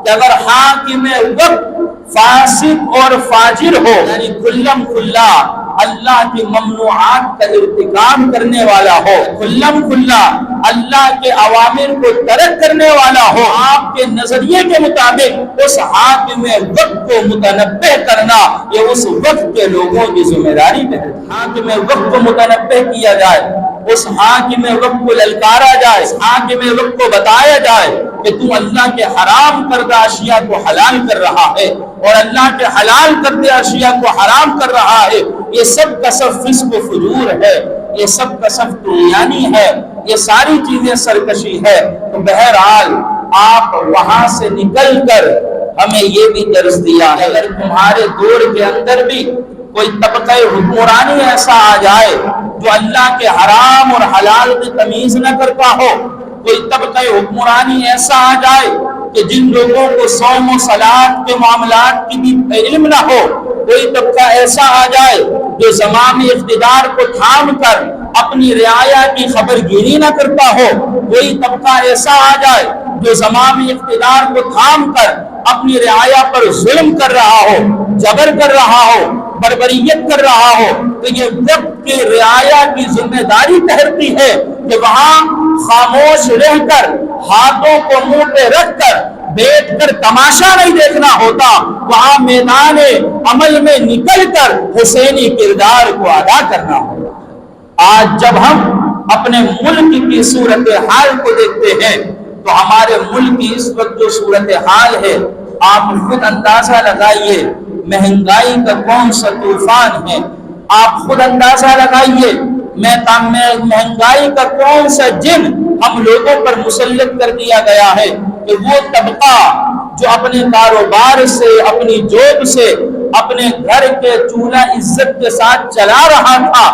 اگر حاکم وقت فاسق اور فاجر ہو، یعنی کھلم کھلا اللہ کی ممنوعات کا ارتکاب کرنے والا ہو، کھلم کھلا اللہ کے اوامر کو ترک کرنے والا ہو، آپ کے نظریے کے مطابق اس حاکم وقت کو متنبہ کرنا یہ اس وقت کے لوگوں کی ذمہ داری ہے۔ حاکم وقت کو متنبہ کیا جائے، اس حاکم وقت کو للکارا جائے، اس حاکم وقت کو بتایا جائے کہ تو اللہ کے حرام کردہ اشیاء کو حلال کر رہا ہے اور اللہ کے حلال کردہ اشیاء کو حرام کر رہا ہے، یہ سب کا سب فسق و فجور ہے، یہ سب کا سب طغیانی ہے، یہ ساری چیزیں سرکشی ہے۔ تو بہرحال آپ وہاں سے نکل کر ہمیں یہ بھی درس دیا ہے، اگر تمہارے دور کے اندر بھی کوئی طبقہ حکمرانی ایسا آ جائے جو اللہ کے حرام اور حلال کی تمیز نہ کرتا ہو، کوئی طبقہ حکمرانی ایسا آ جائے کہ جن لوگوں کو صوم و صلاۃ کے معاملات کی بھی علم نہ ہو، کوئی طبقہ ایسا آ جائے جو زمام اقتدار کو تھام کر اپنی رعایا کی خبر گیری نہ کرتا ہو، کوئی طبقہ ایسا آ جائے جو زمام اقتدار کو تھام کر اپنی رعایا پر ظلم کر رہا ہو، جبر کر رہا ہو، بربریت کر رہا ہو، تو یہ وقت کی رعایا کی ذمہ داری ٹھہرتی ہے کہ وہاں خاموش رہ کر، ہاتھوں کو منہ پہ رکھ کر بیٹھ کر تماشا نہیں دیکھنا ہوتا، وہاں میدان عمل میں نکل کر حسینی کردار کو ادا کرنا ہوتا۔ آج جب ہم اپنے ملک کی صورتحال کو دیکھتے ہیں تو ہمارے ملک کی اس وقت جو صورتحال ہے، آپ خود اندازہ لگائیے مہنگائی کا کون سا طوفان ہے، آپ خود اندازہ لگائیے مہنگائی کا کون سا جن ہم لوگوں پر مسلط کر دیا گیا ہے کہ وہ طبقہ جو اپنے کاروبار سے، اپنی جوب سے، اپنے گھر کے چولہا عزت کے ساتھ چلا رہا تھا،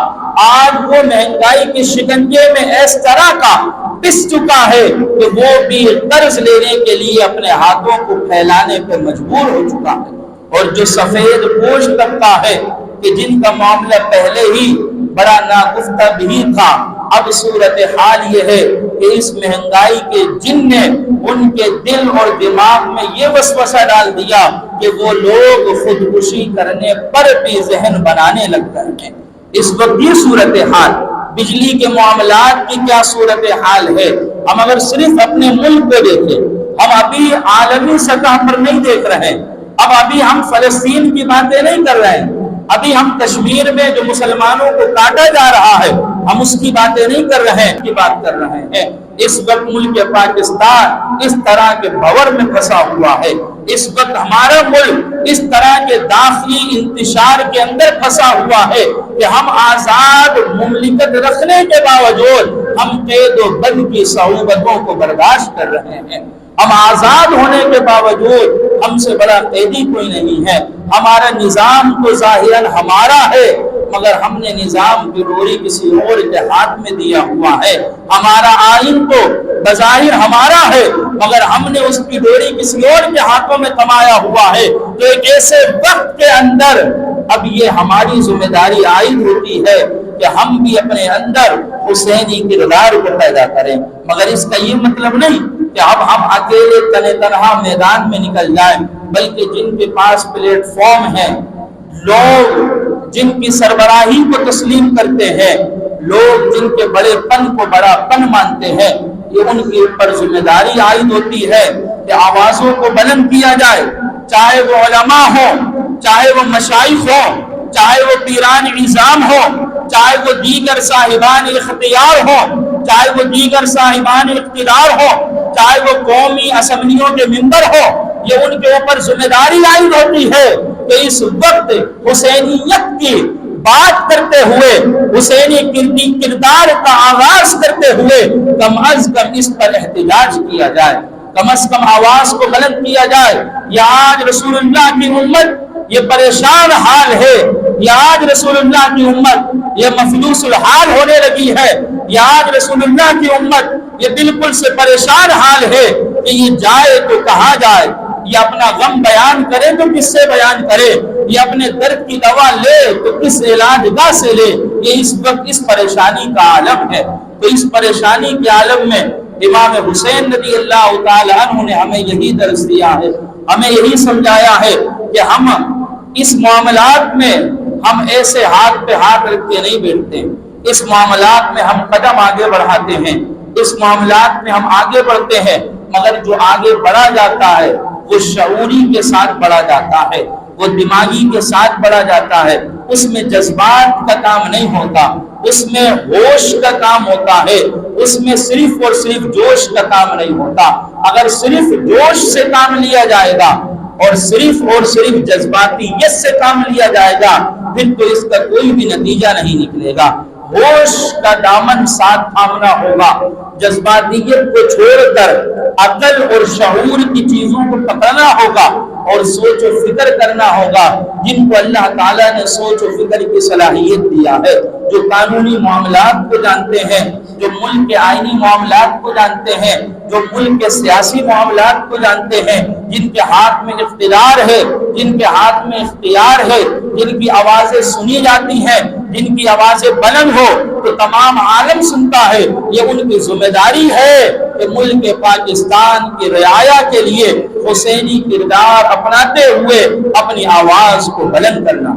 آج وہ مہنگائی کے شکنجے میں اس طرح کا پس چکا ہے کہ وہ بھی قرض لینے کے لیے اپنے ہاتھوں کو پھیلانے پر مجبور ہو چکا ہے۔ اور جو سفید پوش طبقہ ہے کہ جن کا معاملہ پہلے ہی بڑا ناگفتہ بھی تھا، اب صورتحال یہ ہے کہ اس مہنگائی کے جن نے ان کے دل اور دماغ میں یہ وسوسہ ڈال دیا کہ وہ لوگ خودکشی کرنے پر بھی ذہن بنانے لگ گئے ہیں۔ اس وقت یہ صورتحال، بجلی کے معاملات کی کیا صورتحال ہے، ہم اگر صرف اپنے ملک کو دیکھیں، ہم ابھی عالمی سطح پر نہیں دیکھ رہے ہیں، اب ابھی ہم فلسطین کی باتیں نہیں کر رہے ہیں، ابھی ہم کشمیر میں جو مسلمانوں کو کاٹا جا رہا ہے ہم اس کی باتیں نہیں کر رہے ہیں، کی بات کر رہے ہیں۔ اس وقت ملک پاکستان اس طرح کے بھور میں پھنسا ہوا ہے، اس وقت ہمارا ملک اس طرح کے داخلی انتشار کے اندر پھنسا ہوا ہے کہ ہم آزاد مملکت رکھنے کے باوجود ہم قید و بند کی صعوبتوں کو برداشت کر رہے ہیں۔ ہم آزاد ہونے کے باوجود ہم سے بڑا قیدی کوئی نہیں ہے، ہمارا نظام تو ظاہراً ہمارا ہے مگر ہم نے نظام کی ڈوری کسی اور کے ہاتھ میں دیا ہوا ہے، ہمارا آئین تو بظاہر ہمارا ہے مگر ہم نے اس کی ڈوری کسی اور کے ہاتھوں میں کمایا ہوا ہے۔ تو ایک ایسے وقت کے اندر اب یہ ہماری ذمہ داری عائد ہوتی ہے کہ ہم بھی اپنے اندر حسینی کردار کو پیدا کریں، مگر اس کا یہ مطلب نہیں کہ اب ہم اکیلے تنے تنہا میدان میں نکل جائیں، بلکہ جن کے پاس پلیٹ فارم ہے، لوگ جن کی سربراہی کو تسلیم کرتے ہیں، لوگ جن کے بڑے پن کو بڑا پن مانتے ہیں، یہ ان کے اوپر ذمہ داری عائد ہوتی ہے کہ آوازوں کو بلند کیا جائے، چاہے وہ علماء ہوں، چاہے وہ مشائخ ہوں، چاہے وہ پیران نظام ہوں، چاہے وہ دیگر صاحبان اختیار ہوں، چاہے وہ دیگر صاحبان اقتدار ہوں، چاہے وہ قومی اسمبلیوں کے ممبر ہوں، یہ ان کے اوپر ذمہ داری عائد ہوتی ہے کہ اس وقت حسینیت کی بات کرتے ہوئے، حسینی کردار کا آغاز کرتے ہوئے کم از کم اس پر احتجاج کیا جائے، کم از کم آواز کو بلند کیا جائے۔ یہ آج رسول اللہ کی امت یہ پریشان حال ہے، یہ آج رسول اللہ کی امت یہ مفلوس الحال ہونے لگی ہے، یہ آج رسول اللہ کی امت یہ بالکل سے پریشان حال ہے کہ یہ جائے تو کہاں جائے، یہ اپنا غم بیان کرے تو کس سے بیان کرے، یہ اپنے درد کی دوا لے تو کس علاج گاہ سے لے۔ یہ اس وقت اس پریشانی کا عالم ہے۔ تو اس پریشانی کے عالم میں امام حسین رضی اللہ تعالی عنہ نے ہمیں یہی درس دیا ہے، ہمیں یہی سمجھایا ہے کہ ہم اس معاملات میں ہم ایسے ہاتھ پہ ہاتھ رکھ کے نہیں بیٹھتے، اس معاملات میں ہم قدم آگے بڑھاتے ہیں، اس معاملات میں ہم آگے بڑھتے ہیں، مگر جو آگے بڑھا جاتا ہے وہ شعوری کے ساتھ بڑھا جاتا ہے، وہ دماغی کے ساتھ بڑھا جاتا ہے، اس میں جذبات کا کام نہیں ہوتا، اس میں ہوش کا کام ہوتا ہے، اس میں صرف اور صرف جوش کا کام نہیں ہوتا۔ اگر صرف جوش سے کام لیا جائے گا اور صرف جذباتیت سے کام لیا جائے گا پھر تو اس کا کوئی بھی نتیجہ نہیں نکلے گا۔ ہوش کا دامن ساتھ تھامنا ہوگا، جذباتیت کو چھوڑ کر عقل اور شعور کی چیزوں کو پکڑنا ہوگا اور سوچ و فکر کرنا ہوگا، جن کو اللہ تعالیٰ نے سوچ و فکر کی صلاحیت دیا ہے، جو قانونی معاملات کو جانتے ہیں، جو ملک کے آئینی معاملات کو جانتے ہیں، جو ملک کے سیاسی معاملات کو جانتے ہیں، جن کے ہاتھ میں اقتدار ہے، جن کے ہاتھ میں اختیار ہے، جن کی آوازیں سنی جاتی ہیں، جن کی آوازیں بلند ہو تو تمام عالم سنتا ہے۔ یہ ان کی ذمہ داری ہے کہ ملک پاکستان کی رعایا کے لیے حسینی کردار اپناتے ہوئے اپنی آواز کو بلند کرنا۔